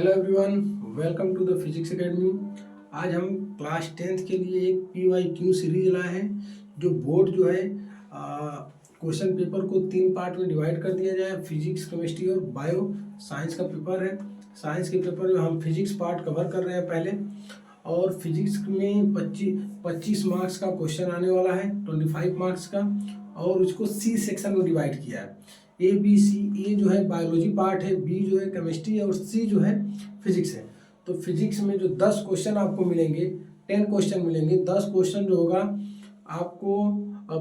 Hello everyone, welcome to the physics academy. आज हम class 10th के लिए एक PYQ सीरीज लाए हैं। जो बोर्ड जो है क्वेश्चन पेपर को 3 पार्ट में डिवाइड कर दिया जाए। फिजिक्स, केमिस्ट्री और बायो साइंस का पेपर है। साइंस के पेपर में हम फिजिक्स पार्ट कवर कर रहे हैं पहले, और फिजिक्स में 25 मार्क्स का क्वेश्चन आने वाला है, 25 मार्क्स का, और उसको C सेक्शन में डिवाइड किया है। A B C, A जो है बायोलॉजी पार्ट है, B जो है केमिस्ट्री है, और C जो है फिजिक्स है। तो फिजिक्स में जो 10 क्वेश्चन आपको मिलेंगे, 10 क्वेश्चन मिलेंगे। 10 क्वेश्चन जो होगा आपको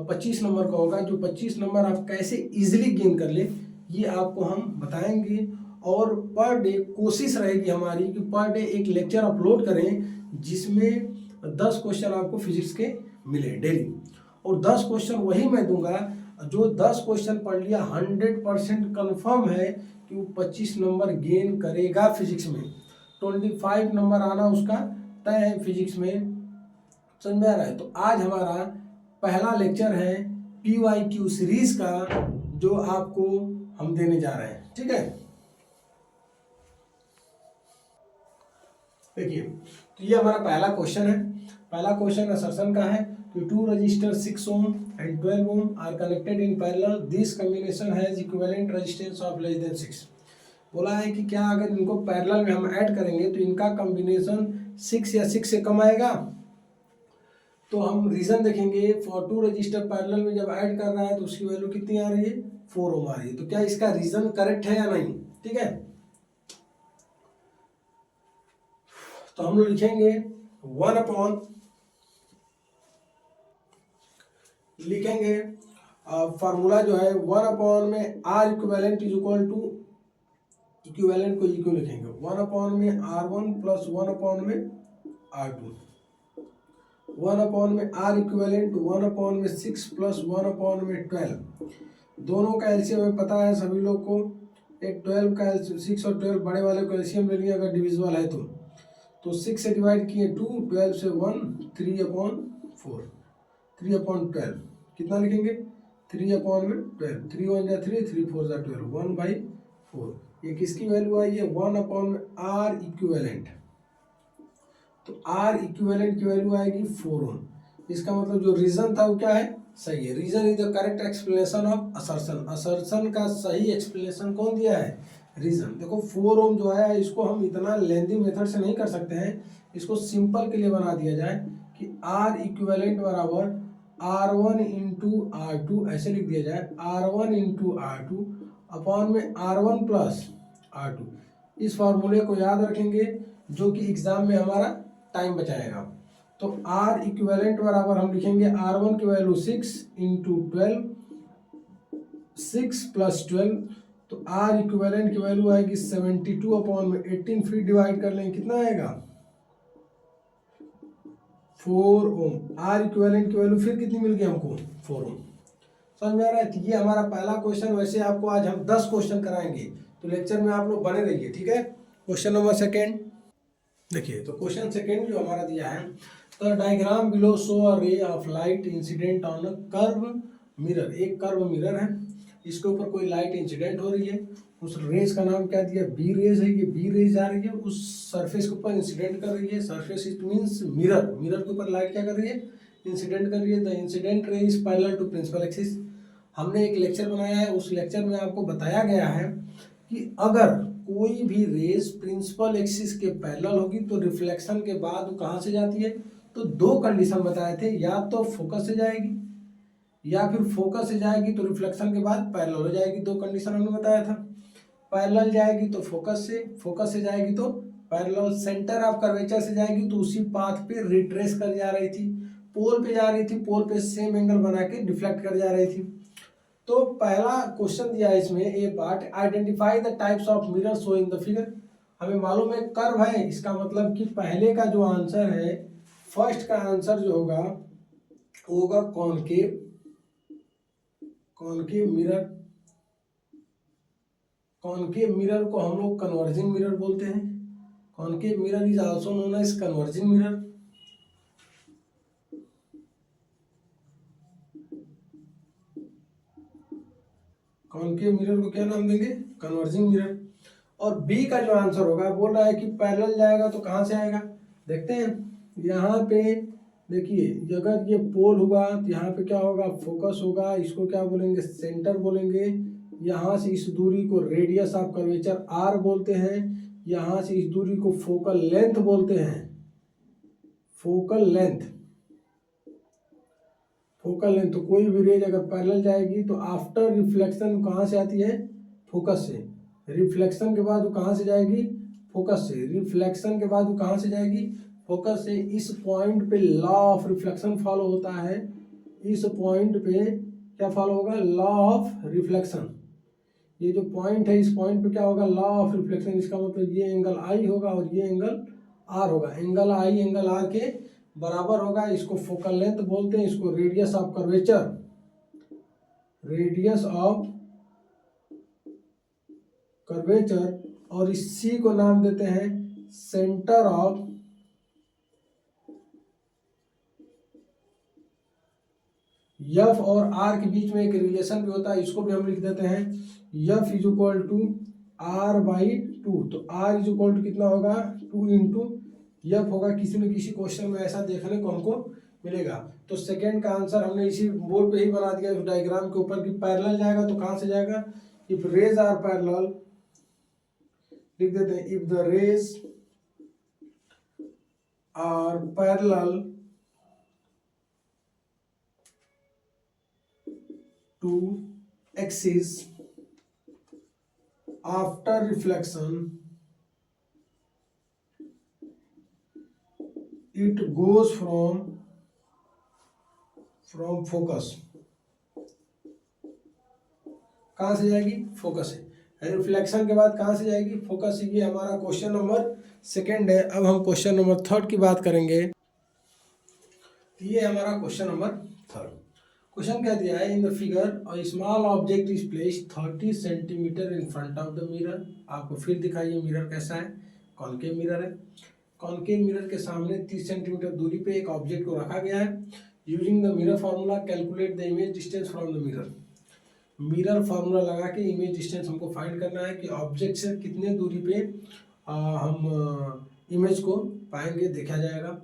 25 नंबर का होगा। जो 25 नंबर आप कैसे इजीली गेन कर ले, ये आपको हम बताएंगे। और पर डे कोशिश रहेगी हमारी कि पर डे एक लेक्चर अपलोड करें जिसमें 10 क्वेश्चन आपको फिजिक्स के मिले डेली। और 10 क्वेश्चन वही मैं दूंगा जो 10 क्वेश्चन पढ़ लिया 100% कन्फर्म है कि वो 25 नंबर गेन करेगा फिजिक्स में। 25 नंबर आना उसका तय है फिजिक्स में। समझ में आ रहा है? तो आज हमारा पहला लेक्चर है PYQ सीरीज का, जो आपको हम देने जा रहे हैं। ठीक है, देखिए, तो ये हमारा पहला क्वेश्चन है। पहला क्वेश्चन असर्शन का है कि 2 register 6 ohm and 12 ohm are connected in parallel. This combination has equivalent resistance of less than 6. बोला है कि क्या अगर इनको पैरेलल में हम ऐड करेंगे तो इनका कॉम्बिनेशन 6 या 6 से कम आएगा। तो हम रीजन देखेंगे। फॉर 2 रजिस्टर पैरेलल में जब ऐड कर रहा है तो उसकी वैल्यू कितनी आ रही है, 4 ohm आ रही है। तो क्या इसका रीजन करेक्ट है या नहीं? ठीक है, तो हम लोग लिखेंगे 1 अपॉन, लिखेंगे फार्मूला जो है 1 अपॉन में R equivalent is equal to, equivalent को क्यों लिखेंगे 1 अपॉन में R1 प्लस 1 अपॉन में R2, 1 अपॉन में आर इक्विवेलेंट 1 अपॉन में 6 प्लस 1 अपॉन में 12। दोनों का एलसीएम हमें पता है सभी लोग को। एक 12 का 6 और 12 बड़े वाले को एलसीएम ले लिया अगर डिविजिबल है तो 6 से डिवाइड किए 2, 12 से 1, 3 अपॉन 4, 3 अपॉन 12 कितना लिखेंगे 3 अपॉन में 12, 3 1 जा 3, 3 4 जा 12, 1/4। ये किसकी वैल्यू आई है 1 अपॉन में आर इक्विवेलेंट। तो आर इक्विवेलेंट की वैल्यू आएगी 4 ओम। इसका मतलब जो रीजन था वो क्या है, सही है। Reason is the correct explanation of assertion. Assertion का सही एक्सप्लेनेशन कौन दिया है, रीजन। देखो 4 ओम जो है इसको हम इतना लेंदी मेथड से नहीं कर सकते हैं, इसको सिंपल के लिए बना दिया जाए कि आर इक्विवेलेंट बराबर R1 इंटू R2 ऐसे लिख दिया जाए, R1 इंटू R2 अपॉन में R1 प्लस R2। इस फार्मूले को याद रखेंगे जो कि एग्जाम में हमारा टाइम बचाएगा। तो R इक्विवेलेंट बराबर हम लिखेंगे R1 की वैल्यू 6 इंटू 12, 6 प्लस 12, तो R इक्विवेलेंट की वैल्यू आएगी 72 अपॉन में 18। फिर डिवाइड कर लेंगे, कितना आएगा 4 ओम। आर इक्विवेलेंट की वैल्यू फिर कितनी मिल गई हमको, 4 ओम। समझ में आ रहा है? तो ये हमारा पहला क्वेश्चन। वैसे आपको आज हम 10 क्वेश्चन कराएंगे, तो लेक्चर में आप लोग बने रहिए। ठीक है, क्वेश्चन नंबर सेकेंड देखिए। तो क्वेश्चन सेकेंड जो हमारा दिया है, the diagram below show a ray of light incident on a curve mirror. एक कर्व मिरर है, इसके ऊपर कोई लाइट इंसिडेंट हो रही है। उस रेज का नाम क्या दिया, बी रेज है। ये बी रेज आ रही है, उस सरफेस के ऊपर इंसिडेंट कर रही है। Surface it means mirror. Mirror के ऊपर लाइट क्या कर रही है, इंसिडेंट कर रही है। The incident ray is parallel to principal axis. हमने एक लेक्चर बनाया है, उस लेक्चर में आपको बताया गया है कि अगर कोई भी रेज प्रिंसिपल एक्सिस के पैरेलल होगी तो रिफ्लेक्शन के बाद वो कहाँ से जाती है, तो 2 कंडीशन बताए थे, या तो फोकस से जाएगी या फिर फोकस से जाएगी तो रिफ्लेक्शन के बाद पैरेलल हो जाएगी। 2 कंडीशन हमने बताया था। पैरेलल जाएगी तो फोकस से जाएगी तो पैरेलल, सेंटर ऑफ कर्वेचर से जाएगी तो उसी पाथ पे रिट्रेस कर जा रही थी, पोल पे जा रही थी, पोल पे सेम एंगल बना के डिफ्लेक्ट कर जा रही थी। तो पहला क्वेश्चन दिया है इसमें, A part, identify the types of mirror show in the figure. हमें मालूम है कर्व है, इसका मतलब कि पहले का जो आंसर है, फर्स्ट का आंसर जो होगा वो होगा concave. Concave mirror, concave mirror को हम लोग कन्वर्जिंग मिरर बोलते हैं। Concave mirror is also known as converging mirror. Concave mirror को क्या नाम देंगे, कन्वर्जिंग मिरर। और बी का जो आंसर होगा बोल रहा है कि पैरेलल जाएगा तो कहाँ से आएगा, देखते हैं। यहाँ पे देखिए अगर ये पोल हुआ तो यहाँ पे क्या होगा, फोकस होगा, इसको क्या बोलेंगे, सेंटर बोलेंगे। यहाँ से इस दूरी को रेडियस ऑफ कर्वेचर आर बोलते हैं, यहाँ से इस दूरी को फोकल लेंथ बोलते हैं, फोकल लेंथ। फोकल लेंथ तो कोई भी रेज अगर पैरेलल जाएगी तो आफ्टर रिफ्लेक्शन कहाँ से आती है, फोकस से। रिफ्लेक्शन के बाद वो कहाँ से जाएगी, फोकस से। रिफ्लेक्शन के बाद वो कहाँ से जाएगी, फोकस से। इस पॉइंट पे लॉ ऑफ रिफ्लेक्शन फॉलो होता है, इस पॉइंट पे क्या फॉलो होगा, लॉ ऑफ रिफ्लेक्शन। ये जो पॉइंट है इस पॉइंट पे क्या होगा, लॉ ऑफ रिफ्लेक्शन। इसका मतलब ये एंगल आई होगा और ये एंगल आर होगा। एंगल आई एंगल आर के बराबर होगा। इसको फोकल लेंथ बोलते हैं, इसको radius of curvature, radius of curvature, और इस सी को नाम देते हैं सेंटर ऑफ एफ। और आर के बीच में एक रिलेशन भी होता है, इसको भी हम लिख देते हैं F is equal to R by two. तो आर इज इक्वल टू कितना होगा, 2 इंटू एफ होगा। किसी न किसी क्वेश्चन में ऐसा देखने को हमको मिलेगा। तो सेकेंड का आंसर हमने इसी बोर्ड पे ही बना दिया उस डायग्राम के ऊपर कि पैरेलल जाएगा तो कहाँ से जाएगा, इफ रेज आर पैरेलल, लिख देते हैं if the rays are parallel to axis after reflection it goes from focus। कहाँ से जाएगी, फोकस से। रिफ्लेक्शन के बाद कहाँ से जाएगी, फोकस से। ये हमारा क्वेश्चन नंबर सेकेंड है। अब हम क्वेश्चन नंबर थर्ड की बात करेंगे। ये हमारा क्वेश्चन नंबर थर्ड। क्वेश्चन क्या दिया है, इन the figure a small object is placed 30 centimetre in front of the mirror. आपको फिर दिखाइए मिरर कैसा है, कॉनकेव मिरर है। कॉनकेव मिरर के सामने 30 सेंटीमीटर दूरी पे एक ऑब्जेक्ट को रखा गया है। Using the mirror formula calculate the image distance from the mirror. Mirror formula लगा के इमेज डिस्टेंस हमको फाइंड करना है कि ऑब्जेक्ट से कितने दूरी पे हम इमेज को पाएंगे, देखा जाएगा।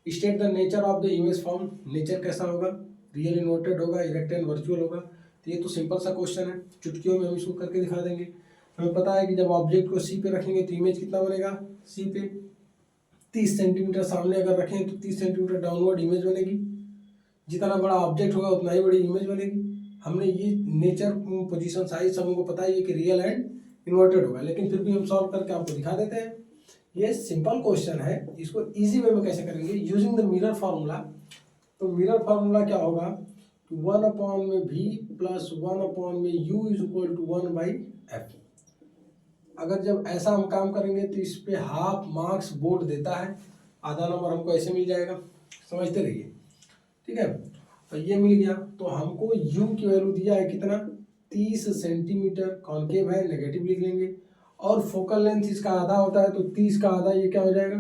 State the nature of the image form. Nature कैसा होगा, रियल इन्वर्टेड होगा, इरेक्ट एंड वर्चुअल होगा। तो ये तो सिंपल सा क्वेश्चन है, चुटकियों में हम इसको करके दिखा देंगे। हमें पता है कि जब ऑब्जेक्ट को सी पे रखेंगे तो इमेज कितना बनेगा, सी पे 30 सेंटीमीटर सामने अगर रखें तो 30 सेंटीमीटर डाउनवर्ड इमेज बनेगी। जितना बड़ा ऑब्जेक्ट होगा उतना ही बड़ी इमेज बनेगी। हमने ये नेचर, पोजीशन, साइज सब हमको पता है कि रियल एंड इन्वर्टेड होगा, लेकिन फिर भी हम सॉल्व करके आपको दिखा देते हैं। ये सिंपल क्वेश्चन है, इसको इजी वे में कैसे करेंगे, यूजिंग द मिरर फार्मूला। तो मिरर फार्मूला क्या होगा, 1 में v प्लस 1 में u is equal to 1/f। अगर जब ऐसा हम काम करेंगे तो इस पे हाफ मार्क्स बोर्ड देता है, आधा नंबर हमको ऐसे मिल जाएगा, समझते रहिए, ठीक है। तो ये मिल गया। तो हमको u की वैल्यू दिया है कितना, 30 सेंटीमीटर, कॉनकेव है, नेगेटिव लिख लेंगे। और फोकल लेंथ इसका आधा होता है तो 30 का आधा ये क्या हो जाएगा,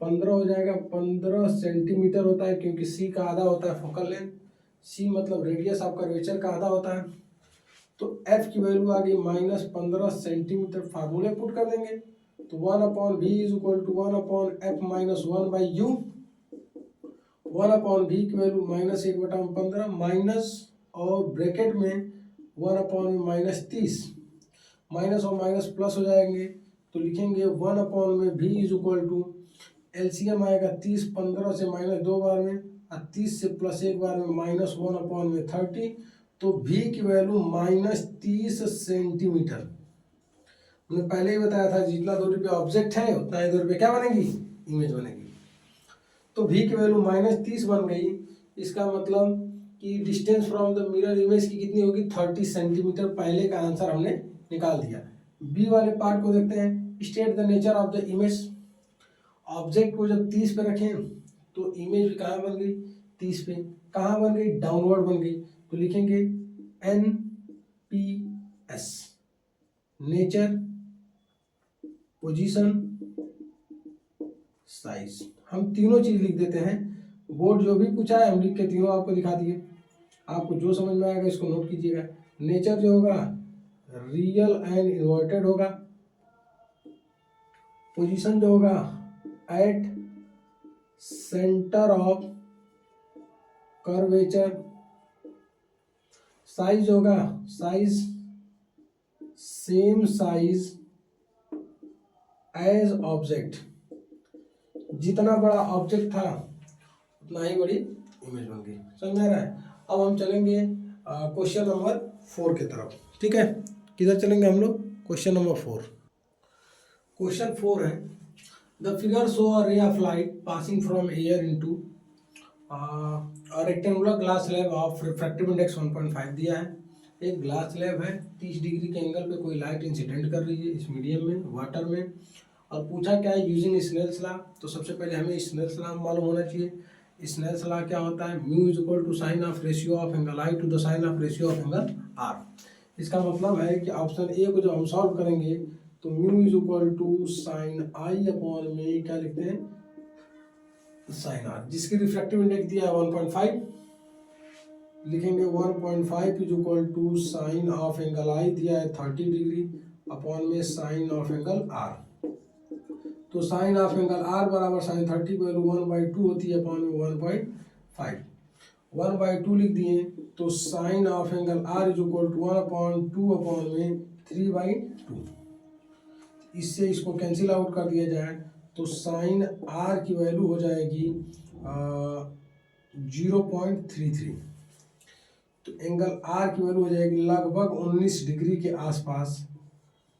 15 हो जाएगा। 15 सेंटीमीटर होता है क्योंकि c का आधा होता है फोकल लेंथ, c मतलब रेडियस ऑफ कर्वेचर का आधा होता है। तो f की वैल्यू आ गई -15 सेंटीमीटर। फार्मूले पुट कर देंगे तो 1/v is equal to 1/f minus 1/u। 1/v की वैल्यू -1/15 माइनस और ब्रैकेट में 1/-30, माइनस और माइनस प्लस हो जाएंगे तो लिखेंगे 1/v is equal to, LCM आएगा 30, 15 से माइनस 2 बार में और 30 से प्लस 1 बार में -1/30। तो v की वैल्यू -30 सेंटीमीटर। हमने पहले ही बताया था जितना दूरी पे ऑब्जेक्ट है उतना ही दूरी पे क्या बनेगी, इमेज बनेगी। तो v की वैल्यू -30 बन गई। इसका मतलब कि distance from the mirror image की कितनी होगी, 30 सेंटीमीटर। पहले का आंसर हमने निकाल दिया। b वाले पार्ट को देखते हैं, state the nature of the image. Object को जब 30 पे रखें तो इमेज कहाँ बन गई, 30 पे। कहाँ बन गई, डाउनवर्ड बन गई। तो लिखेंगे NPS, नेचर, पोजीशन, साइज। हम तीनों चीज लिख देते हैं। बोर्ड जो भी पूछा है हम लिख के तीनों आपको दिखा दिए। आपको जो समझ में आएगा इसको नोट कीजिएगा। नेचर जो होगा रियल एंड इन्वर्टेड होगा, पोजीशन जो होगा at centre of curvature, size होगा size same size as object, जितना बड़ा ऑब्जेक्ट था उतना ही बड़ी इमेज बन गई। समझ में आ रहा है? अब हम चलेंगे क्वेश्चन नंबर 4 की तरफ। ठीक है, किधर चलेंगे हम लोग? Question number 4। क्वेश्चन 4 है the figure show a ray of light passing from air into rectangular glass slab of refractive index 1.5 दिया है। एक ग्लास स्लैब है, 30 डिग्री के एंगल पे कोई लाइट इंसिडेंट कर रही है इस मीडियम में, वाटर में, और पूछा क्या है यूजिंग स्नेल्स लॉ। तो सबसे पहले हमें स्नेल्स लॉ मालूम होना चाहिए। स्नेल्स लॉ क्या होता है? Mu is equal to sine of ratio of angle I to the sine of ratio of angle R. इसका मतलब है कि ऑप्शन ए को जब हम सॉल्व करेंगे तो mu is equal to sine i upon में क्या लिखते हैं? साइन आर, जिसकी रिफ्रैक्टिव इंडेक्स दिया है 1.5, लिखेंगे 1.5 is equal to sine of angle i दिया है 30 डिग्री अपॉन में साइन ऑफ एंगल आर। तो साइन ऑफ एंगल आर बराबर साइन 30 की वैल्यू 1/2 होती है अपॉन में 1.5, 1/2 लिख दिए तो sine of angle R is equal to 1/2 upon में 3/2। इससे इसको कैंसिल आउट कर दिया जाए तो साइन आर की वैल्यू हो जाएगी 0.33। तो एंगल आर की वैल्यू हो जाएगी लगभग 19 डिग्री के आसपास।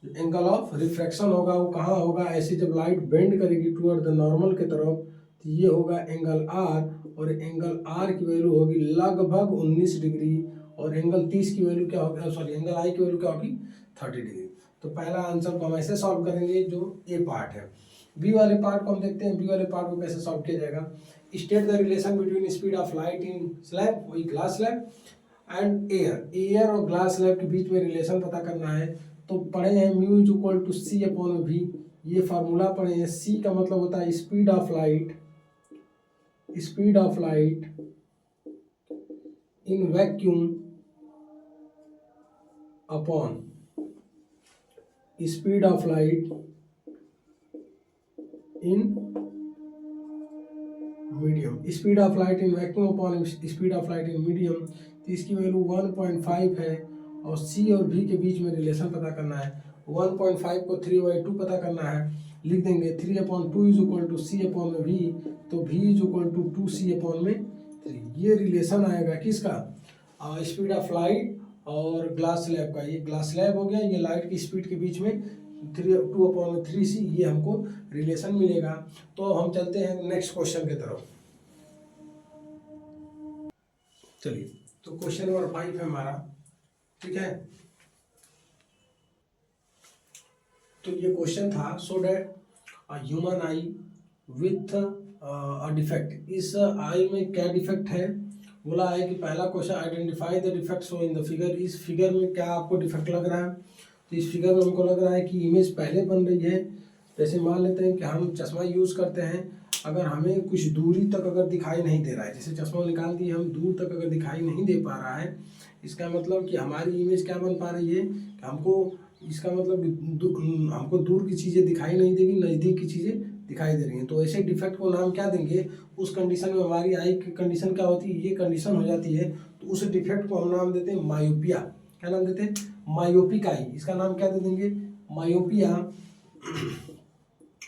एंगल ऑफ रिफ्रैक्शन होगा वो कहाँ होगा? ऐसे जब लाइट बेंड करेगी टुवर्ड द नॉर्मल के तरफ तो ये होगा एंगल आर, और एंगल आर की वैल्यू होगी लगभग 19 डिग्री, और एंगल 30 की वैल्यू क्या होगी? सॉरी, एंगल आई की वैल्यू क्या होगी? 30 डिग्री। तो पहला आंसर को हम ऐसे सॉल्व करेंगे जो ए पार्ट है। बी वाले पार्ट को हम देखते हैं, बी वाले पार्ट को कैसे सॉल्व किया जाएगा। State the relation between speed of light in slab, वही glass slab, and air. Air और ग्लास स्लैब के बीच में रिलेशन पता करना है। तो पढ़े हैं mu is equal to C upon V, ये फार्मूला पढ़े हैं। सी का मतलब होता है speed of light, speed of light in vacuum upon speed of light in medium. Speed of light in vacuum upon speed of light in medium, तो इसकी value 1.5 है, और सी और वी के बीच में रिलेशन पता करना है। 1.5 को 3/2 पता करना है, लिख देंगे 3/2 is equal to C upon में वी, तो V is equal to 2c upon में 3। ये रिलेशन आएगा किसका? स्पीड ऑफ लाइट और ग्लास स्लैब का। ये ग्लास स्लैब हो गया, ये लाइट की स्पीड के बीच में 2/3c, ये हमको रिलेशन मिलेगा। तो हम चलते हैं नेक्स्ट क्वेश्चन की तरफ। चलिए, तो क्वेश्चन नंबर 5 है हमारा। ठीक है, तो ये क्वेश्चन था so that human I with a defect. इस आई में क्या डिफेक्ट है? बोला है कि पहला question identify the defect show in the figure. इस फिगर में क्या आपको डिफेक्ट लग रहा है? तो इस फिगर में हमको लग रहा है कि इमेज पहले बन रही है। जैसे मान लेते हैं कि हम चश्मा यूज़ करते हैं, अगर हमें कुछ दूरी तक अगर दिखाई नहीं दे रहा है, जैसे चश्मा निकाल दिए हम, दूर तक अगर दिखाई नहीं दे पा रहा है, इसका मतलब कि हमारी इमेज क्या बन पा रही है कि हमको, इसका मतलब हमको दूर की चीज़ें दिखाई नहीं देगी, नज़दीक की चीज़ें दिखाई दे रही हैं। तो ऐसे डिफेक्ट को नाम क्या देंगे? उस कंडीशन में हमारी आई की कंडीशन क्या होती है? ये कंडीशन हो जाती है, तो उस डिफेक्ट को हम नाम देते हैं मायोपिया। क्या नाम देते हैं? Myopic eye. इसका नाम क्या दे देंगे? मायोपिया।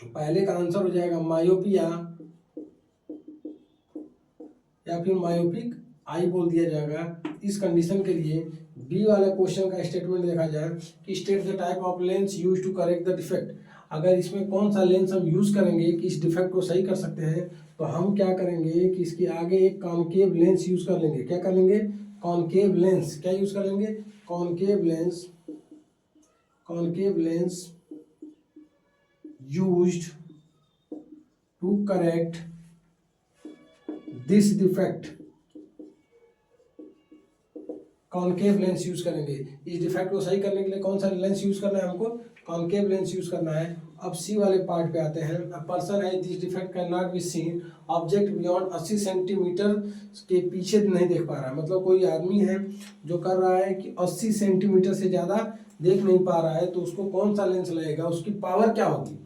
पहले का आंसर हो जाएगा मायोपिया या फिर मायोपिक आई बोल दिया जाएगा इस कंडीशन के लिए। बी वाले क्वेश्चन का स्टेटमेंट देखा जाए कि state the type of lens use to correct the defect. अगर इसमें कौन सा लेंस हम यूज करेंगे कि इस डिफेक्ट को सही कर सकते हैं, तो हम क्या करेंगे कि इसके आगे एक कॉनकेव लेंस यूज कर लेंगे। क्या कर लेंगे? Concave lens. क्या यूज कर लेंगे? Concave lens. Concave lens used to correct this defect. Concave lens use करेंगे इस डिफेक्ट को सही करने के लिए। कौन सा लेंस यूज करना है हमको? कॉनकेव लेंस यूज करना है। अब सी वाले पार्ट पे आते हैं। अ पर्सन है this defect can not be seen object beyond 80 centimetre के पीछे नहीं देख पा रहा है। मतलब कोई आदमी है जो कर रहा है कि 80 सेंटीमीटर से ज़्यादा देख नहीं पा रहा है, तो उसको कौन सा लेंस लगेगा? उसकी पावर क्या होगी?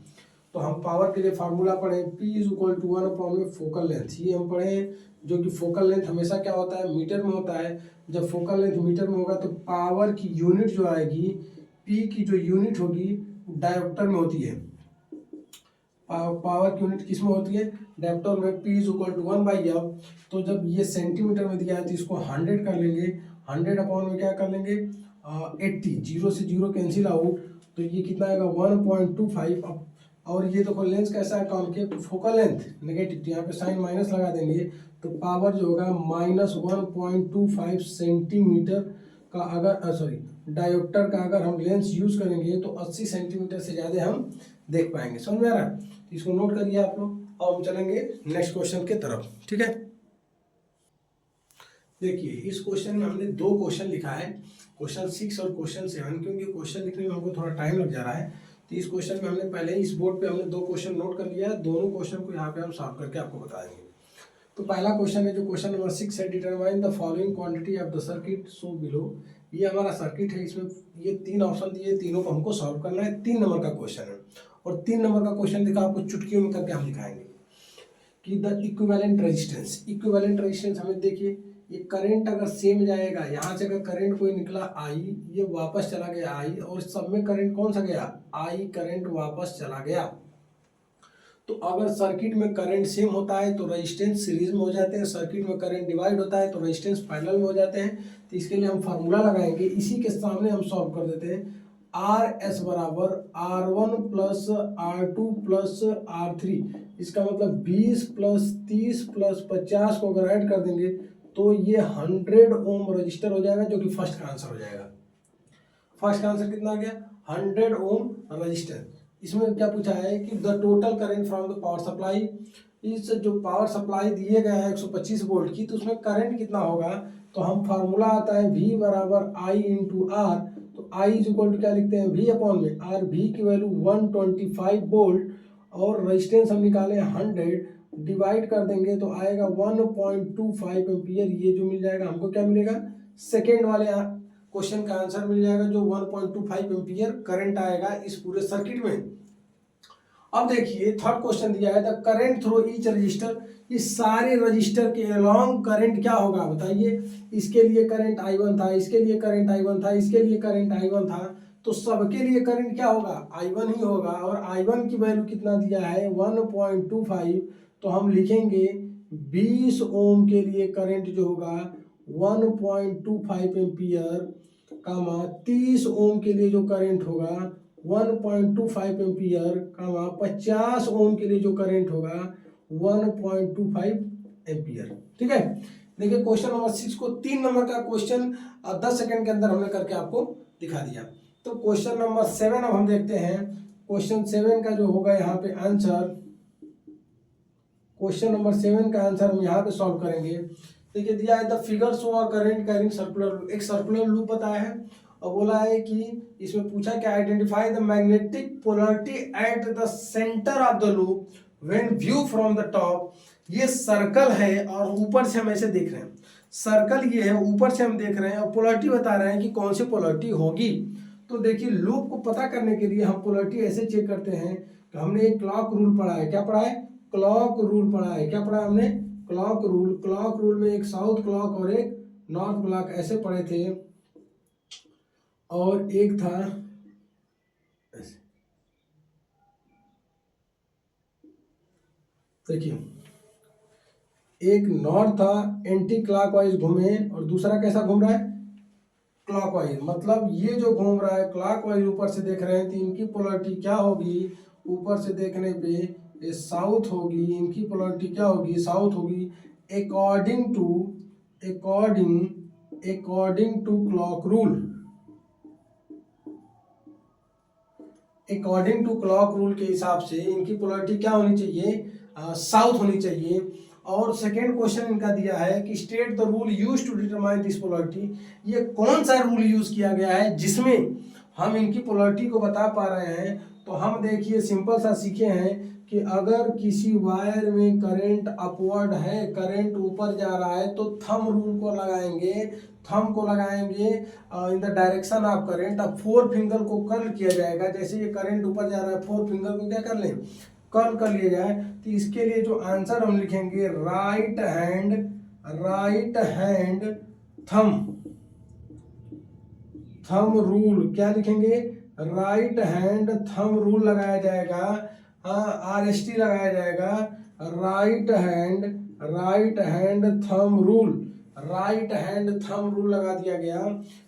तो हम पावर के लिए फार्मूला पढ़े P इज इक्वल टू 1 में फोकल लेंथ, ये हम पढ़े हैं, जो कि फोकल लेंथ हमेशा क्या होता है, मीटर में होता है। जब फोकल लेंथ मीटर में होगा तो पावर की यूनिट जो आएगी, P की जो यूनिट होगी डायोप्टर में होती है। पावर की यूनिट किस में होती है, डायोप्टर में। P is equal to 1/F। तो जब ये सेंटीमीटर में दिया है तो इसको 100 कर लेंगे, 100 अपॉन में क्या कर लेंगे 80, 0 से 0 कैंसिल आउट, तो ये कितना आएगा 1.25। और ये देखो लेंस कैसा है, कॉनकेव, फोकल लेंथ नेगेटिव, तो यहाँ पे साइन माइनस लगा देंगे, तो पावर जो होगा -1.25 सेंटीमीटर का, अगर सॉरी डायोप्टर का अगर हम लेंस यूज करेंगे तो 80 सेंटीमीटर से ज़्यादा हम देख पाएंगे। समझ में आ रहा है? तो इसको नोट करिए आप लोग, और हम चलेंगे नेक्स्ट क्वेश्चन के तरफ। ठीक है, देखिए इस क्वेश्चन में हमने 2 क्वेश्चन लिखा है, क्वेश्चन 6 और क्वेश्चन 7, क्योंकि क्वेश्चन लिखने में हमको थोड़ा टाइम लग जा रहा है। तो इस क्वेश्चन में हमने पहले ही इस बोर्ड पे हमने 2 क्वेश्चन नोट कर लिया है, दोनों क्वेश्चन को यहाँ पे हम सॉल्व करके आपको बताएंगे। तो पहला क्वेश्चन है जो क्वेश्चन नंबर 6 है, determine the following quantity of the circuit so below. ये हमारा सर्किट है, इसमें ये 3 ऑप्शन दिए, तीनों को हमको सॉल्व करना है। 3 नंबर का क्वेश्चन है, और 3 नंबर का क्वेश्चन दिखा आपको चुटकियों में करके हम दिखाएंगे कि the equivalent resistance. Equivalent resistance हमें देखिए, ये करंट अगर सेम जाएगा, यहाँ से अगर करंट कोई निकला I, ये वापस चला गया I, और सब में करंट कौन सा गया I, करंट वापस चला गया। तो अगर सर्किट में करंट सेम होता है तो रेजिस्टेंस सीरीज में हो जाते हैं, सर्किट में करंट डिवाइड होता है तो रेजिस्टेंस पैरेलल में हो जाते हैं। तो इसके लिए हम फार्मूला लगाएंगे, इसी के सामने हम सॉल्व कर देते हैं। RS बराबर R1 plus R2 plus R3, इसका मतलब 20 प्लस 30 प्लस 50 को अगर ऐड कर देंगे तो ये 100 ओम रजिस्टर हो जाएगा, जो कि फर्स्ट का आंसर हो जाएगा। फर्स्ट का आंसर कितना आ गया 100 ओम रजिस्टर। इसमें क्या पूछा है कि the total current from the power supply, इस जो पावर सप्लाई दिए गए हैं 125 वोल्ट की, तो उसमें करंट कितना होगा। तो हम फार्मूला आता है V बराबर I इंटू R, तो I इज इक्वल टू क्या लिखते हैं V अपॉन में R, V की वैल्यू 125 वोल्ट, और रेजिस्टेंस हम निकाले 100, डिवाइड कर देंगे तो आएगा 1.25 एम्पियर। ये जो मिल जाएगा हमको क्या मिलेगा, सेकेंड वाले क्वेश्चन का आंसर मिल जाएगा, जो 1.25 एम्पियर करंट आएगा इस पूरे सर्किट में। अब देखिए थर्ड क्वेश्चन दिया है, the current through each resistor, इस सारे रजिस्टर के अलोंग करंट क्या होगा बताइए। इसके लिए करंट I1 था, इसके लिए करंट I1 था, इसके लिए करंट I1 था, तो सबके लिए करंट क्या होगा I1 ही होगा। और I1 की वैल्यू कितना दिया है 1.25, तो हम लिखेंगे 20 ओम के लिए करंट जो होगा 1.25 एम्पियर, कामा 30 ओम के लिए जो करंट होगा 1.25 एम्पियर, कामा 50 ओम के लिए जो करंट होगा 1.25 एम्पियर। ठीक है, देखिए क्वेश्चन नंबर 6 को 3 नंबर का क्वेश्चन 10 सेकंड के अंदर हमने करके आपको दिखा दिया। तो क्वेश्चन नंबर 7 अब हम देखते हैं। क्वेश्चन 7 का जो होगा यहाँ पे आंसर, क्वेश्चन नंबर 7 का आंसर हम यहाँ पे सॉल्व करेंगे। देखिए दिया है the figure show a current carrying circular, एक सर्कुलर लूप बताया है, और बोला है कि इसमें पूछा कि identify the magnetic polarity at the centre of the loop when view from the top. ये सर्कल है और ऊपर से हम ऐसे देख रहे हैं, सर्कल ये है, ऊपर से हम देख रहे हैं, और पोलैरिटी बता रहे हैं कि कौन सी पोलैरिटी होगी। तो देखिए लूप को पता करने के लिए हम पोलैरिटी ऐसे चेक करते हैं कि हमने एक क्लॉक रूल पढ़ा है। क्या पढ़ा है, क्लॉक रूल पढ़ा है। क्या पढ़ा है हमने, क्लॉक रूल। क्लॉक रूल में एक साउथ क्लॉक और एक नॉर्थ क्लॉक ऐसे पढ़े थे, और एक था ऐसे। देखिए एक नॉर्थ था, एंटी क्लॉकवाइज घूमे, और दूसरा कैसा घूम रहा है क्लॉकवाइज। मतलब ये जो घूम रहा है क्लॉकवाइज ऊपर से देख रहे हैं, तो इनकी पोलैरिटी क्या होगी, ऊपर से देखने पे ये साउथ होगी, इनकी पोलैरिटी क्या होगी साउथ होगी, according to clock rule. According to clock rule के हिसाब से इनकी पोलैरिटी क्या होनी चाहिए, साउथ होनी चाहिए। और सेकेंड क्वेश्चन इनका दिया है कि state the rule use to determine this polarity. ये कौन सा रूल यूज किया गया है जिसमें हम इनकी पोलरिटी को बता पा रहे हैं। तो हम देखिए सिंपल सा सीखे हैं कि अगर किसी वायर में करंट अपवर्ड है, करंट ऊपर जा रहा है, तो थंब रूल को लगाएंगे, थंब को लगाएंगे in the direction of current. अब फोर फिंगर को कर्ल किया जाएगा, जैसे ये करंट ऊपर जा रहा है, फोर फिंगर को क्या कर लें, कर्ल कर लिया जाए। तो इसके लिए जो आंसर हम लिखेंगे, राइट हैंड थंब रूल, क्या लिखेंगे, राइट हैंड थंब रूल लगाया जाएगा, RST लगाया जाएगा, राइट हैंड थंब रूल लगा दिया गया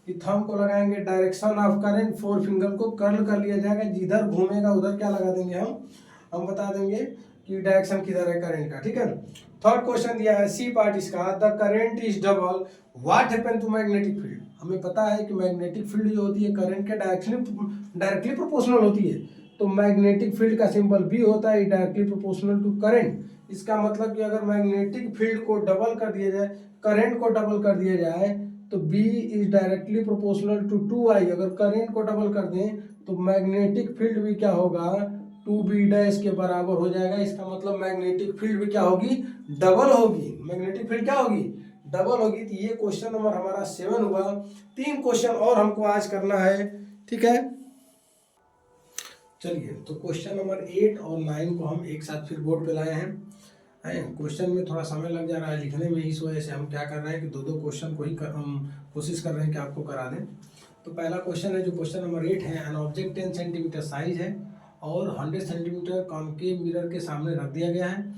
कि थंब को लगाएंगे, direction of current, four finger को कर्ल कर लिया जाएगा, जिधर घूमेगा उधर क्या लगा देंगे, हम बता देंगे कि डायरेक्शन किधर है करंट का। ठीक है, थर्ड क्वेश्चन दिया है सी पार्ट इसका, the current is double, what happen to magnetic field. हमें पता है कि मैग्नेटिक फील्ड जो होती है करंट के डायरेक्टली प्रोपोर्शनल होती है। तो मैग्नेटिक फील्ड का सिंबल बी होता है, डायरेक्टली प्रोपोर्शनल टू करंट। इसका मतलब कि अगर मैग्नेटिक फील्ड को डबल कर दिया जाए, करंट को डबल कर दिया जाए, तो B is directly proportional to 2I। अगर करंट को डबल कर दें तो मैग्नेटिक फील्ड भी क्या होगा, 2B' के बराबर हो जाएगा। इसका मतलब मैग्नेटिक फील्ड भी क्या होगी, डबल होगी, मैग्नेटिक फील्ड क्या होगी, डबल होगी। तो ये क्वेश्चन नंबर हमारा 7 हुआ। 3 क्वेश्चन और हमको आज करना है, ठीक है। चलिए, तो क्वेश्चन नंबर 8 और 9 को हम एक साथ फिर बोर्ड पे लाए हैं। क्वेश्चन में थोड़ा समय लग जा रहा है लिखने में, इस वजह से हम क्या कर रहे हैं कि दो क्वेश्चन को ही कोशिश कर रहे हैं कि आपको करा दें। तो पहला क्वेश्चन है, जो क्वेश्चन नंबर 8 है, एन ऑब्जेक्ट 10 सेंटीमीटर साइज है और 100 सेंटीमीटर कॉन्केव मिरर के सामने रख दिया गया है।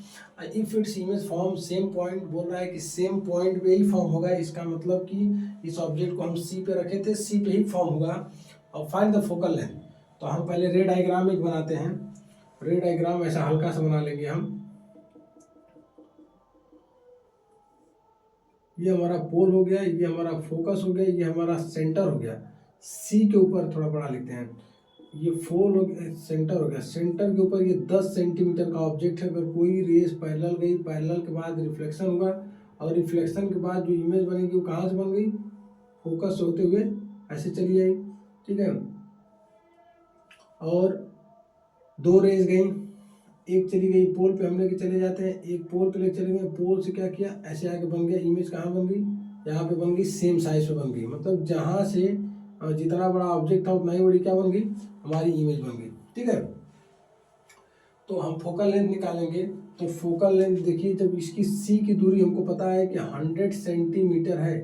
If its image form same point, बोल रहा है कि सेम पॉइंट पे ही फॉर्म होगा। इसका मतलब कि इस ऑब्जेक्ट को हम सी पे रखे थे, सी पे ही फॉर्म होगा। और फाइंड द फोकल लेंथ। तो हम पहले रे डायग्राम एक बनाते हैं। रे डायग्राम ऐसा हल्का सा बना लेंगे हम। ये हमारा पोल हो गया, ये हमारा फोकस हो गया, ये हमारा सेंटर हो गया। सी के ऊपर थोड़ा बड़ा लिखते हैं, ये फोल हो गया, सेंटर हो गया। सेंटर के ऊपर ये 10 सेंटीमीटर का ऑब्जेक्ट है। अगर कोई रेस पैरेलल गई, पैरेलल के बाद रिफ्लेक्शन हुआ, और रिफ्लेक्शन के बाद जो इमेज बनेगी वो कहाँ से बन गई, फोकस होते हुए ऐसे चली आई, ठीक है। और 2 रेस गई, एक चली गई पोल पे, हम लेके चले जाते हैं, एक पोल पे लेके चले गए, पोल से क्या किया, ऐसे आके बन गया। इमेज कहाँ बन गई, यहाँ पे बन गई, सेम साइज पे बन गई। मतलब जहाँ से जितना बड़ा ऑब्जेक्ट था उतना ही बड़ी क्या बन गई, हमारी इमेज बन गई, ठीक है। तो हम फोकल लेंथ निकालेंगे। तो फोकल लेंथ देखिए, जब इसकी सी की दूरी हमको पता है कि 100 सेंटीमीटर है।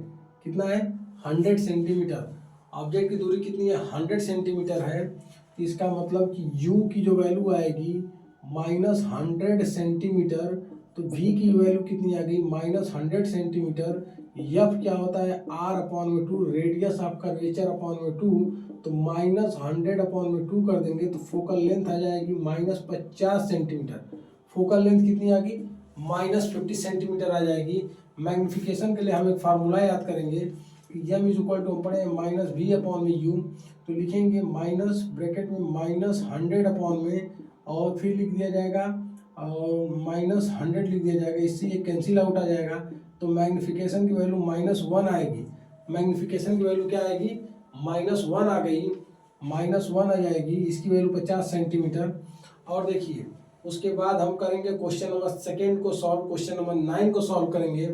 कितना है, 100 सेंटीमीटर। ऑब्जेक्ट की दूरी कितनी है, 100 सेंटीमीटर है। तो इसका मतलब कि यू की जो वैल्यू आएगी -100 सेंटीमीटर, तो वी की वैल्यू कितनी आ गई, -100 सेंटीमीटर। एफ क्या होता है, r/2, रेडियस ऑफ कर्वेचर /2। तो -100/2 कर देंगे तो फोकल लेंथ आ जाएगी -50 सेंटीमीटर। फोकल लेंथ कितनी आ गई, -50 सेंटीमीटर आ जाएगी। मैग्निफिकेशन के लिए हम एक फार्मूला याद करेंगे कि m = पड़े -v/u। तो लिखेंगे माइनस ब्रैकेट में -100 और फिर लिख दिया जाएगा और -100 लिख दिया जाएगा। इससे ये कैंसिल आउट आ जाएगा। तो मैग्निफिकेशन की वैल्यू -1 आएगी। मैग्निफिकेशन की वैल्यू क्या आएगी, -1 आ गई, -1 आ जाएगी। इसकी वैल्यू 50 सेंटीमीटर। और देखिए उसके बाद हम करेंगे क्वेश्चन नंबर 2 को सॉल्व। क्वेश्चन नंबर 9 को सॉल्व करेंगे,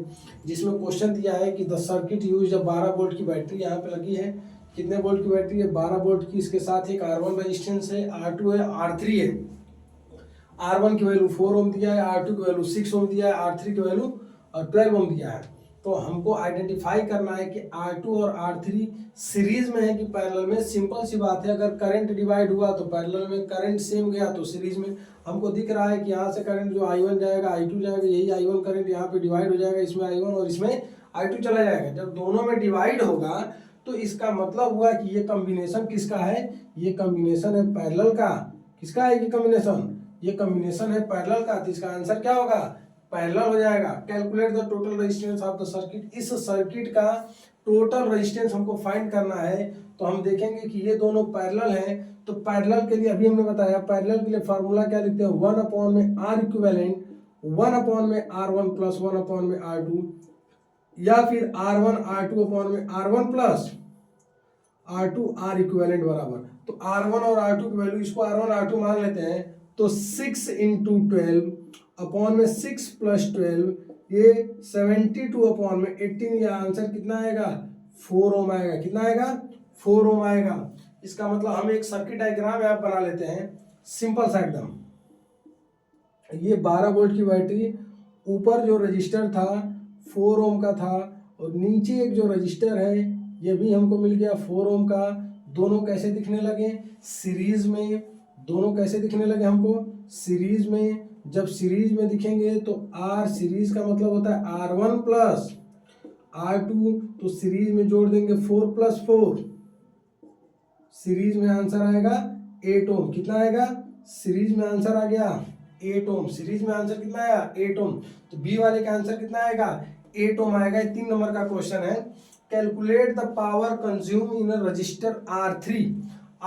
जिसमें क्वेश्चन दिया है कि द सर्किट यूज, जब 12 वोल्ट की बैटरी यहाँ पे लगी है। कितने वोल्ट की बैटरी है, 12 वोल्ट की। इसके साथ एक R1 रेजिस्टेंस है, R2 है, R3 है। R1 की वैल्यू 4 ओम दिया है, R2 की वैल्यू 6 ओम दिया है, R3 की वैल्यू 12 ओम दिया है। तो हमको आइडेंटिफाई करना है कि R2 और R3 सीरीज में है कि पैरेलल में। सिंपल सी बात है, अगर करंट डिवाइड हुआ तो पैरेलल में, करंट सेम गया तो सीरीज में। हमको दिख रहा है कि यहाँ से करंट जो I1 जाएगा, I2 जाएगा, यही I1 करंट यहाँ पे डिवाइड हो जाएगा, इसमें I1 और इसमें I2 चला जाएगा। जब दोनों में डिवाइड होगा तो इसका मतलब हुआ कि ये कॉम्बिनेशन किसका है, ये कॉम्बिनेशन है पैरेलल का। किसका है ये कॉम्बिनेशन, ये कॉम्बिनेशन है पैरेलल का। तो इसका आंसर क्या होगा, पैरेलल हो जाएगा। Calculate the total resistance of the circuit. इस सर्किट का टोटल रेजिस्टेंस हमको फाइंड करना है। तो हम देखेंगे कि ये दोनों पैरेलल हैं। तो पैरेलल के लिए अभी हमने बताया, पैरेलल के लिए फार्मूला क्या लिखते हैं, 1/R equivalent 1/R1 plus 1/R2, या फिर R1 R2/R1 plus R2 R equivalent बराबर, तो R1 और R2 की वैल्यू, इसको R1 R2 मान लेते हैं, तो 6 इंटू 12 अपॉन में 6 प्लस 12 ये 72 अपॉन में 18, ये आंसर कितना आएगा 4 ओम आएगा। कितना आएगा 4 ओम आएगा। इसका मतलब हम एक सर्किट डायग्राम यहाँ बना लेते हैं, सिंपल सा एकदम। ये 12 वोल्ट की बैटरी, ऊपर जो रजिस्टर था 4 ओम का था, और नीचे एक जो रजिस्टर है ये भी हमको मिल गया 4 ओम का। दोनों कैसे दिखने लगे सीरीज में, दोनों कैसे दिखने लगे हमको सीरीज में। जब सीरीज में दिखेंगे तो आर सीरीज का मतलब होता है R1 प्लस R2, तो सीरीज में जोड़ देंगे 4 प्लस 4, सीरीज में आंसर आएगा 8 ओम। कितना आएगा सीरीज में आंसर आ गया 8 ओम। सीरीज में आंसर कितना आया 8 ओम। तो बी वाले का आंसर कितना आएगा 8 ओम आएगा। 3 नंबर का क्वेश्चन है, calculate the power consume in register R3।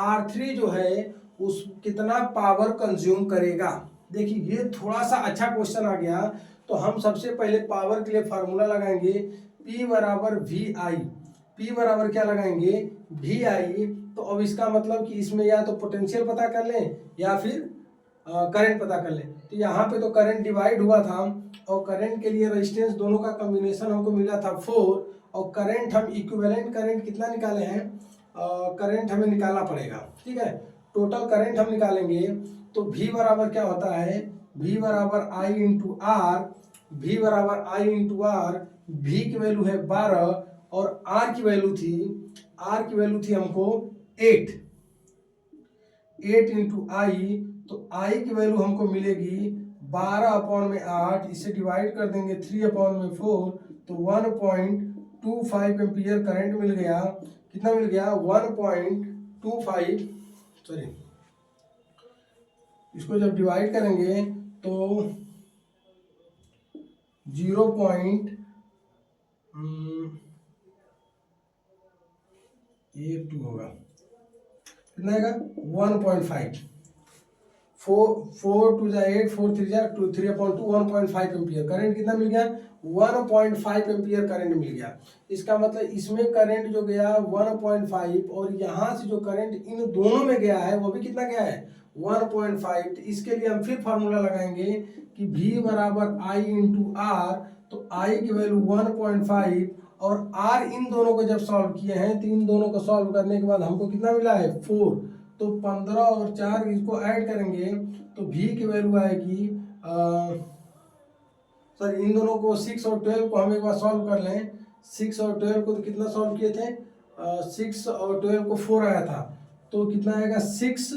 R3 जो है उस कितना पावर कंज्यूम करेगा। देखिए ये थोड़ा सा अच्छा क्वेश्चन आ गया, तो हम सबसे पहले पावर के लिए फार्मूला लगाएंगे P बराबर VI। P बराबर क्या लगाएंगे VI। तो अब इसका मतलब कि इसमें या तो पोटेंशियल पता कर लें या फिर करंट पता कर लें। तो यहाँ पे तो करंट डिवाइड हुआ था, और करंट के लिए रेजिस्टेंस दोनों का कॉम्बिनेशन हमको मिला था 4, और करंट हम इक्विवेलेंट करंट कितना निकाले हैं, करंट हमें निकालना पड़ेगा। ठीक है, टोटल करंट हम निकालेंगे, तो V बराबर क्या होता है V बराबर I इंटू आर। V बराबर I इंटू आर, V की वैल्यू है 12 और R की वैल्यू थी हमको 8 इंटू आई। तो I की वैल्यू हमको मिलेगी 12 अपॉन में 8, इसे डिवाइड कर देंगे 3 अपॉन में 4, तो 1.25 एम्पियर करंट मिल गया। कितना मिल गया 1.25, सॉरी, इसको जब डिवाइड करेंगे तो 0.82 होगा। कितना आएगा 1.5, 4 टू 8, 4 3 2, 3/2, 1.5 एम्पियर करंट कितना मिल गया 1.5 एम्पियर करंट मिल गया। इसका मतलब इसमें करंट जो गया 1.5, और यहाँ से जो करंट इन दोनों में गया है वो भी कितना गया है 1.5। तो इसके लिए हम फिर फार्मूला लगाएंगे कि V बराबर I इंटू आर। तो I की वैल्यू 1.5, और R इन दोनों को जब सॉल्व किए हैं, तो इन दोनों को सॉल्व करने के बाद हमको कितना मिला है 4। तो 15 और 4 इसको ऐड करेंगे तो V की वैल्यू आएगी, सॉरी इन दोनों को 6 और 12 को हम एक बार सॉल्व कर लें। 6 और 12 को तो कितना सॉल्व किए थे 6 और 12 को 4 आया था, तो कितना आएगा 6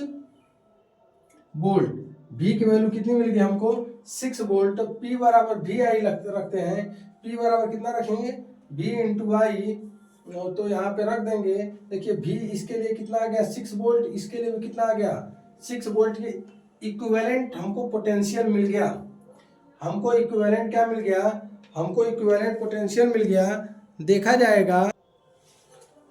वोल्ट। V की वैल्यू कितनी मिल गई हमको 6 वोल्ट। P बराबर VI रखते हैं। P बराबर कितना रखेंगे V इंटू आई, तो यहाँ पे रख देंगे। देखिए V इसके लिए कितना आ गया 6 वोल्ट, इसके लिए भी कितना आ गया 6 वोल्ट के इक्विवेलेंट हमको पोटेंशियल मिल गया। हमको इक्विवेलेंट क्या मिल गया, हमको इक्विवेलेंट पोटेंशियल मिल गया, देखा जाएगा।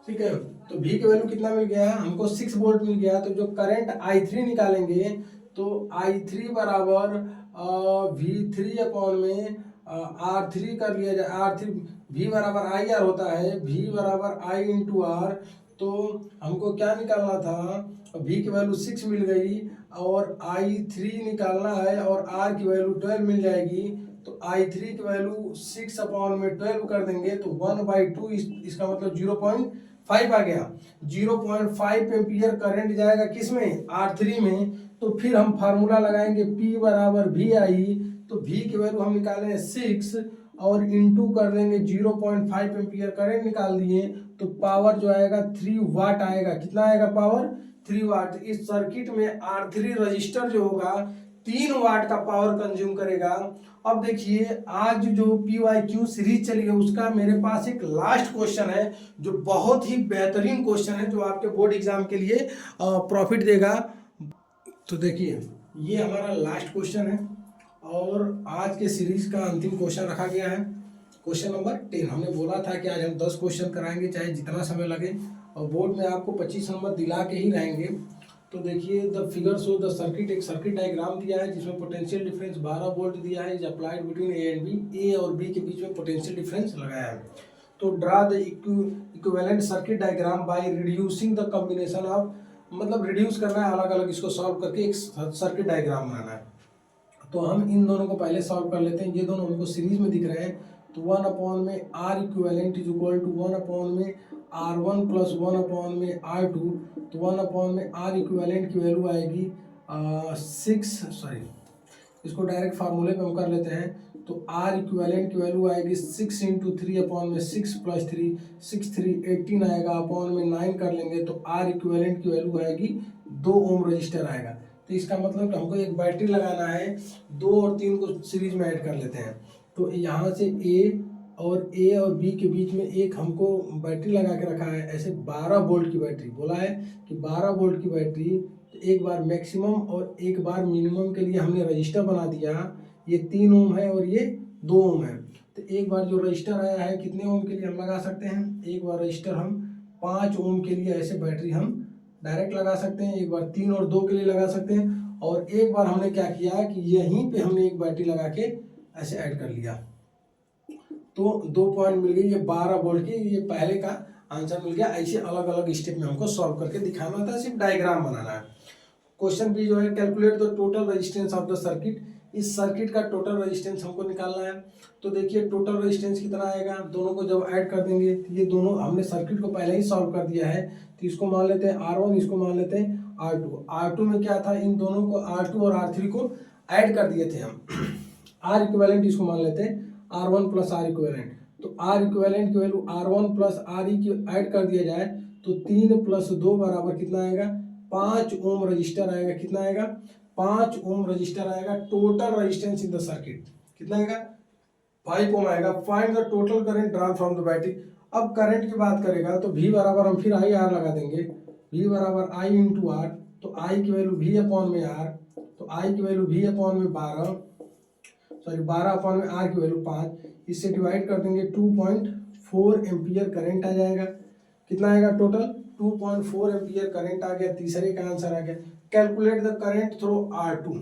ठीक है, तो V की वैल्यू कितना मिल गया हमको 6 वोल्ट मिल गया। तो जो करंट I3 निकालेंगे तो I3 बराबर V3 अपॉन में R3 कर लिया जाए। R3 V बराबर IR होता है, V बराबर I इंटू आर। तो हमको क्या निकालना था, V की वैल्यू 6 मिल गई और I3 निकालना है, और R की वैल्यू 12 मिल जाएगी। तो I3 की वैल्यू 6 अपॉन में 12 कर देंगे तो 1/2, इसका मतलब 0.5 आ गया। 0.5 एम्पियर करंट जाएगा किस में R3 में। तो फिर हम फार्मूला लगाएंगे P बराबर VI। तो V की वैल्यू हम निकालें 6 और इंटू कर देंगे 0.5 एम्पियर करंट निकाल दिए, तो पावर जो आएगा 3 वाट आएगा। कितना आएगा पावर 3 वाट। इस सर्किट में R3 रजिस्टर जो होगा 3 वाट का पावर कंज्यूम करेगा। अब देखिए आज जो PYQ सीरीज चली है उसका मेरे पास एक लास्ट क्वेश्चन है जो बहुत ही बेहतरीन क्वेश्चन है, जो आपके बोर्ड एग्जाम के लिए प्रॉफिट देगा। तो देखिए ये हमारा लास्ट क्वेश्चन है और आज के सीरीज का अंतिम क्वेश्चन रखा गया है, क्वेश्चन नंबर 10। हमने बोला था कि आज हम 10 क्वेश्चन कराएंगे चाहे जितना समय लगे, और बोर्ड में आपको 25 नंबर दिला के ही रहेंगे। तो देखिए the figure show the circuit, एक सर्किट डायग्राम दिया है जिसमें पोटेंशियल डिफरेंस 12 वोल्ट दिया है, is applied between A and B. A और बी के बीच में पोटेंशियल डिफरेंस लगाया है। तो draw the equivalent circuit diagram by reducing the combination of, मतलब रिड्यूस करना है, अलग अलग इसको सॉल्व करके एक सर्किट डायग्राम बनाना है। तो हम इन दोनों को पहले सॉल्व कर लेते हैं। ये दोनों हमको सीरीज में दिख रहे हैं, तो 1 में R equivalent is equal to 1 में R1 प्लस 1 में R2। तो 1 में आर इक्विवेलेंट की वैल्यू आएगी 6, सॉरी इसको डायरेक्ट फार्मूले पे हम कर लेते हैं। तो आर इक्विवेलेंट की वैल्यू आएगी 6 इंटू 3 में 6 प्लस 3, 6 3 18 आएगा, अपॉन में 9 कर लेंगे तो आर इक्विवेलेंट की वैल्यू आएगी 2 ओम रजिस्टर आएगा। तो इसका मतलब कि हमको एक बैटरी लगाना है, 2 और 3 को सीरीज में ऐड कर लेते हैं। तो यहाँ से ए और बी के बीच में एक हमको बैटरी लगा के रखा है, ऐसे 12 वोल्ट की बैटरी बोला है कि 12 वोल्ट की बैटरी। तो एक बार मैक्सिमम और एक बार मिनिमम के लिए हमने रजिस्टर बना दिया, ये 3 ओम है और ये 2 ओम है। तो एक बार जो रजिस्टर आया है कितने ओम के लिए हम लगा सकते हैं, एक बार रजिस्टर हम 5 ओम के लिए ऐसे बैटरी हम डायरेक्ट लगा सकते हैं, एक बार 3 और 2 के लिए लगा सकते हैं, और एक बार हमने क्या किया कि यहीं पे हमने एक बैटरी लगा के ऐसे ऐड कर लिया। तो 2 पॉइंट मिल गई, ये 12 वोल्ट की, ये पहले का आंसर मिल गया। ऐसे अलग अलग स्टेप में हमको सॉल्व करके दिखाना था, सिर्फ डायग्राम बनाना है। क्वेश्चन बी जो है, calculate the total resistance of the circuit. इस सर्किट का टोटल रेजिस्टेंस हमको निकालना है। तो देखिए टोटल रेजिस्टेंस कितना आएगा, दोनों को जब ऐड कर देंगे तो ये दोनों, हमने सर्किट को पहले ही सॉल्व कर दिया है, तो इसको मान लेते हैं R1, इसको मान लेते हैं R2। R2 में क्या था, इन दोनों को R2 और R3 को ऐड कर दिए थे हम। R इक्विवेलेंट इसको मान लेते हैं R1 प्लस R इक्विवेलेंट। तो R इक्विवेलेंट की वैल्यू R1 प्लस RE की ऐड कर दिया जाए तो 3 प्लस 2 बराबर कितना आएगा, 5 ओम रजिस्टर आएगा। कितना आएगा, 5 ओम रजिस्टर आएगा। Total resistance in the circuit कितना आएगा, 5 ओम आएगा। Find the total current drawn from the battery. अब करंट की बात करेगा तो V बराबर हम फिर आई आर लगा देंगे, V बराबर I इंटू आर। तो I की वैल्यू V अपॉन में R, तो I की वैल्यू V अपॉन में 12 अपॉन में R की वैल्यू 5, इससे डिवाइड कर देंगे 2.4 एम्पियर करंट आ जाएगा। कितना आएगा टोटल, 2.4 एम्पियर करंट आ गया। तीसरे का आंसर आ गया। Calculate the current through R2।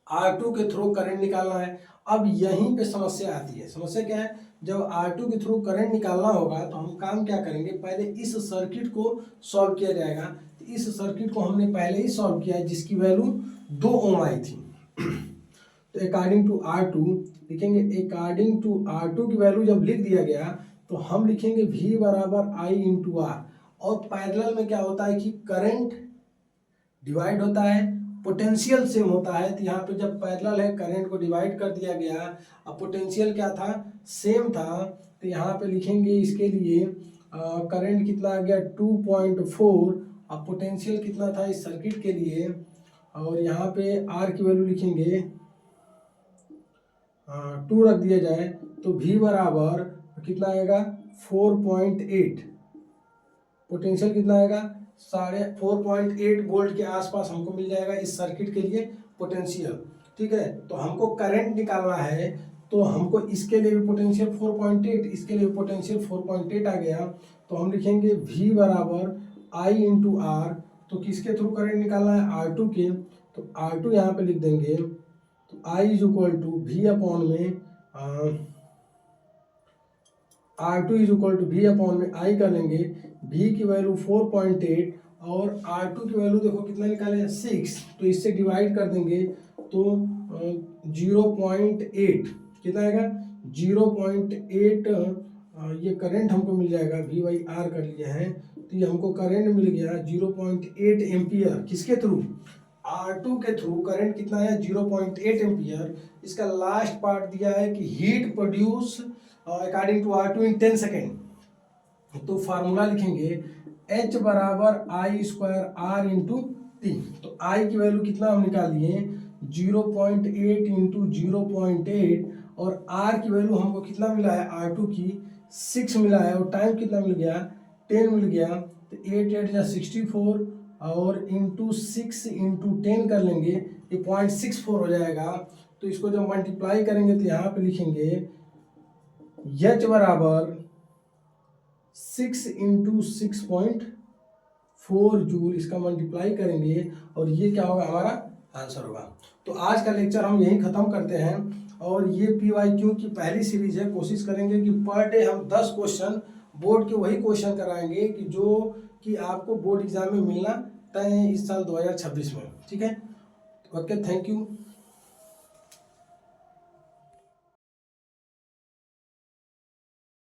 R2 के थ्रू करंट निकालना है। अब यहीं पे समस्या आती है। समस्या क्या है, जब R2 के थ्रू करंट निकालना होगा तो हम काम क्या करेंगे, पहले इस सर्किट को सॉल्व किया जाएगा। तो इस सर्किट को हमने पहले ही सॉल्व किया है, जिसकी वैल्यू 2 ओम आई थी। तो अकॉर्डिंग टू R2 लिखेंगे, अकॉर्डिंग टू R2 की वैल्यू जब लिख दिया गया तो हम लिखेंगे V बराबर I इंटू आर। और पैरेलल में क्या होता है कि करंट डिवाइड होता है, पोटेंशियल सेम होता है। तो यहाँ पे जब पैरेलल है, करंट को डिवाइड कर दिया गया, अब पोटेंशियल क्या था, सेम था। तो यहाँ पे लिखेंगे इसके लिए करंट कितना आ गया 2.4, अब पोटेंशियल कितना था इस सर्किट के लिए, और यहाँ पे R की वैल्यू लिखेंगे 2 रख दिया जाए तो V बराबर कितना आएगा 4.8। पोटेंशियल कितना आएगा 4.8 वोल्ट के आसपास हमको मिल जाएगा इस सर्किट के लिए पोटेंशियल। ठीक है, तो हमको करंट निकालना है, तो हमको इसके लिए भी पोटेंशियल 4.8, इसके लिए पोटेंशियल 4.8 आ गया। तो हम लिखेंगे V बराबर I इंटू आर। तो किसके थ्रू करंट निकालना है, R2 के, तो R2 यहाँ पे लिख देंगे। तो I is equal to V upon में R2 is equal to V upon में I कर लेंगे। V की वैल्यू 4.8 और R2 की वैल्यू देखो कितना निकाले 6, तो इससे डिवाइड कर देंगे तो 0.8 कितना आएगा 0.8। ये करंट हमको मिल जाएगा, V बाई R कर लिया है, तो ये हमको करंट मिल गया 0.8 एम्पियर। किसके थ्रू, R2 के थ्रू करंट कितना है 0.8 एम्पियर। इसका लास्ट पार्ट दिया है कि heat produce according to R2 in 10 second. तो फार्मूला लिखेंगे H बराबर I square R into T. तो I की वैल्यू कितना हम निकाल लिए 0.8 इंटू 0.8, और R की वैल्यू हमको कितना मिला है R2 की 6 मिला है, और टाइम कितना मिल गया 10 मिल गया। तो 8 8 या 64 और इंटू 6 इंटू 10 कर लेंगे, ये 0.64 हो जाएगा। तो इसको जब मल्टीप्लाई करेंगे तो यहाँ पे लिखेंगे H बराबर 6 इंटू 6.4 जूल, इसका मल्टीप्लाई करेंगे और ये क्या होगा हमारा आंसर होगा। तो आज का लेक्चर हम यहीं ख़त्म करते हैं। और ये PYQ की पहली सीरीज है। कोशिश करेंगे कि पर डे हम 10 क्वेश्चन बोर्ड के वही क्वेश्चन कराएंगे कि जो कि आपको बोर्ड एग्जाम में मिलना तय है इस साल 2026 में। ठीक है, ओके, थैंक यू।